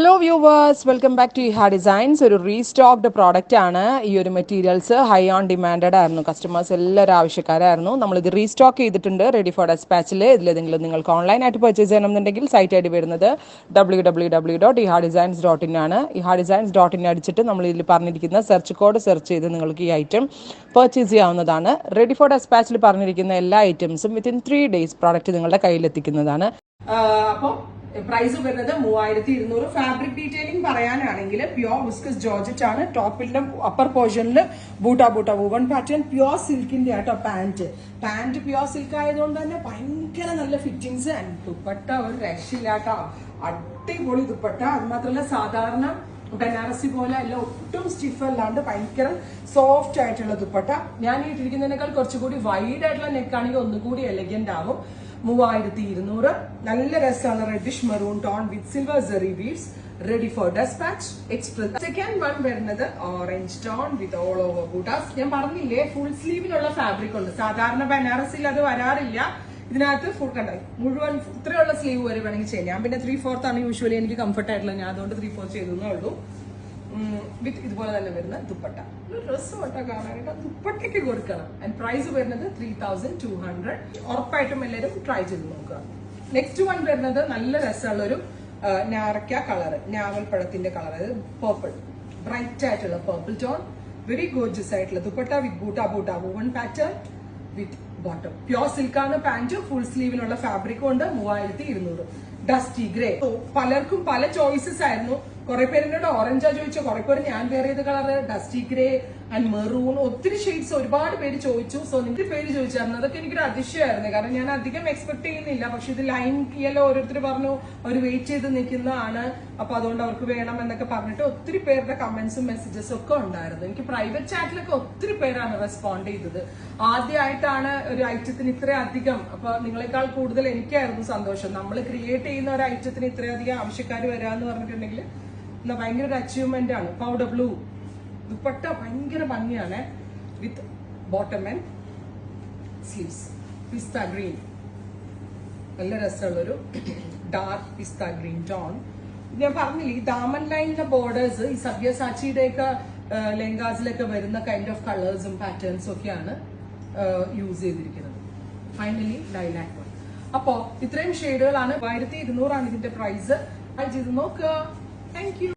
Hello viewers, welcome back to Iha designs. ഒരു restocked product ആണ്. ഈ ഒരു മെറ്റീരിയൽസ് ഹൈ ഓൺ ഡിമാൻഡഡ് ആയിരുന്നു. കസ്റ്റമേഴ്സ് എല്ലാവരും ആവശ്യക്കാരായിരുന്നു. നമ്മളിത് റീസ്റ്റോക്ക് ചെയ്തിട്ടുണ്ട് റെഡി ഫോർ ഡെസ്പാച്ചിൽ. ഇതിലേതെങ്കിലും നിങ്ങൾക്ക് ഓൺലൈനായിട്ട് പർച്ചേസ് ചെയ്യണമെന്നുണ്ടെങ്കിൽ സൈറ്റ് ഐ ഡി വരുന്നത് www.ihadesigns.in ആണ്. ihadesigns.in അടിച്ചിട്ട് നമ്മൾ ഇതിൽ പറഞ്ഞിരിക്കുന്ന സെർച്ച് കോഡ് സെർച്ച് ചെയ്ത് നിങ്ങൾക്ക് ഈ ഐറ്റം പർച്ചേസ് ചെയ്യാവുന്നതാണ്. റെഡി ഫോർ ഡെസ്പാച്ചിൽ പറഞ്ഞിരിക്കുന്ന എല്ലാ ഐറ്റംസും വിത്തിൻ 3 days പ്രോഡക്റ്റ് നിങ്ങളുടെ കയ്യിലെത്തിക്കുന്നതാണ്. അപ്പോൾ പ്രൈസ് വരുന്നത് 3200. ഫാബ്രിക് ഡീറ്റെയിലിംഗ് പറയാനാണെങ്കിൽ പ്യോർ വിസ്കസ് ജോർജറ്റ് ആണ്. ടോപ്പിന്റെ അപ്പർ പോർഷനിൽ ബൂട്ട വൂവൺ പാറ്റേൺ പ്യോർ സിൽക്കിന്റെ ആട്ടോ. പാന്റ് പ്യോർ സിൽക്ക് ആയതുകൊണ്ട് തന്നെ ഭയങ്കര നല്ല ഫിറ്റിങ്സ്. ആൻഡ് ദുപ്പട്ട ഒരു രക്ഷയില്ലാട്ടോ, അടിപൊളി ദുപ്പട്ട. അത് മാത്രമല്ല സാധാരണ ബനാറസി പോലെ അല്ല, ഒട്ടും സ്റ്റിഫ് അല്ലാണ്ട് ഭയങ്കര സോഫ്റ്റ് ആയിട്ടുള്ള ദുപ്പട്ട. ഞാൻ ഇട്ടിരിക്കുന്നതിനേക്കാൾ കുറച്ചുകൂടി വൈഡ് ആയിട്ടുള്ള നെക്കാണെങ്കിൽ ഒന്നുകൂടി എലഗന്റ് ആവും. 3200. നല്ല രസമാണ്. Reddish maroon tone with silver zari beads. Ready for despatch express. Second one വരുന്നത് orange tone with all over ബൂട്ടാസ്. ഞാൻ പറഞ്ഞില്ലേ ഫുൾ സ്ലീവിലുള്ള ഫാബ്രിക് ഉണ്ട്. സാധാരണ ബനാറസിൽ അത് വരാറില്ല. ഇതിനകത്ത് ഫുൾ കണ്ട മുഴുവൻ ഇത്രയുള്ള സ്ലീവ് വരെ വേണമെങ്കിൽ ചെയ്യാം. ഞാൻ പിന്നെ 3/4 ആണ് യൂഷ്വലി എനിക്ക് കംഫർട്ട് ആയിട്ടുള്ള. ഞാൻ അതുകൊണ്ട് 3/4 ചെയ്തേ ഉള്ളൂ. വിത്ത് ഇതുപോലെ തന്നെ വരുന്ന ദുപ്പട്ട. ഡ്രസ്സും കാണാനായിട്ട് ദുപ്പട്ടയ്ക്ക് കൊടുക്കണം. ആൻഡ് പ്രൈസ് വരുന്നത് 3200. ഉറപ്പായിട്ടും എല്ലാവരും ട്രൈ ചെയ്ത് നോക്കുക. നെക്സ്റ്റ് വൺ വരുന്നത് നല്ല രസമുള്ള ഒരു ഞാറക്ക കളർ, ഞാവൽപ്പഴത്തിന്റെ കളർ, പേർപ്പിൾ, ബ്രൈറ്റ് ആയിട്ടുള്ള പേർപ്പിൾ ടോൺ. വെരി ഗോർജിയസ് ആയിട്ടുള്ള dupatta with butta woven pattern with bottom. Pure സിൽക്കാണ് പാന്റ്. ഫുൾ സ്ലീവിലുള്ള ഫാബ്രിക്കും ഉണ്ട്. 3200. Dusty grey. പലർക്കും പല ചോയ്സസ് ആയിരുന്നു. കുറെ പേരിനോട് ഓറഞ്ചാ ചോദിച്ചു, കുറെ പേര് ഞാൻ വേറെ ചെയ്ത colour dusty grey and maroon, ഒത്തിരി ഷെയ്ഡ്സ് ഒരുപാട് പേര് ചോദിച്ചു. സോ നിങ്ങൾക്ക് പേര് ചോദിച്ചായിരുന്നു. അതൊക്കെ എനിക്കൊരു അതിശയമായിരുന്നു. കാരണം ഞാൻ അധികം എക്സ്പെക്ട് ചെയ്യുന്നില്ല. പക്ഷെ ഇത് ലൈൻ യെല്ലോ ഓരോരുത്തർ പറഞ്ഞു അവർ വെയിറ്റ് ചെയ്ത് നിൽക്കുന്നതാണ്, അപ്പൊ അതുകൊണ്ട് അവർക്ക് വേണം എന്നൊക്കെ പറഞ്ഞിട്ട് ഒത്തിരി പേരുടെ കമന്റ്സും മെസ്സേജസും ഒക്കെ ഉണ്ടായിരുന്നു. എനിക്ക് പ്രൈവറ്റ് ചാറ്റിലൊക്കെ ഒത്തിരി പേരാണ് റെസ്പോണ്ട് ചെയ്തത്. ആദ്യമായിട്ടാണ് ഒരു ഐറ്റത്തിന് ഇത്രയധികം, അപ്പൊ നിങ്ങളെക്കാൾ കൂടുതൽ എനിക്കായിരുന്നു സന്തോഷം. നമ്മൾ ക്രിയേറ്റ് ചെയ്യുന്ന ഒരു ഐറ്റത്തിന് ഇത്രയധികം ആവശ്യക്കാർ വരാന്ന് പറഞ്ഞിട്ടുണ്ടെങ്കിൽ ഭയങ്കര ഒരു അച്ചീവ്മെന്റ് ആണ്. പൗഡർ ബ്ലൂ ദുപ്പട്ട ഭയങ്കര ഭംഗിയാണ്. വിത്ത് bottom and sleeves. Pista green, നല്ല രസമുള്ളൊരു ഡാർക്ക് പിസ്ത ഗ്രീൻ ടോൺ. ഞാൻ പറഞ്ഞില്ല, ഈ ദാമൻ ലൈനിന്റെ ബോർഡേഴ്സ് ഈ സബ്യസാച്ചിയുടെ ഒക്കെ ലെങ്കാസിലൊക്കെ വരുന്ന കൈൻഡ് ഓഫ് കളേഴ്സും പാറ്റേൺസും ഒക്കെയാണ് യൂസ് ചെയ്തിരിക്കുന്നത്. Finally lilac one. അപ്പോ ഇത്രയും ഷെയ്ഡുകളാണ്. 3200 ആണ് ഇതിന്റെ പ്രൈസ്. അത് ചെയ്ത് നോക്കുക. Thank you.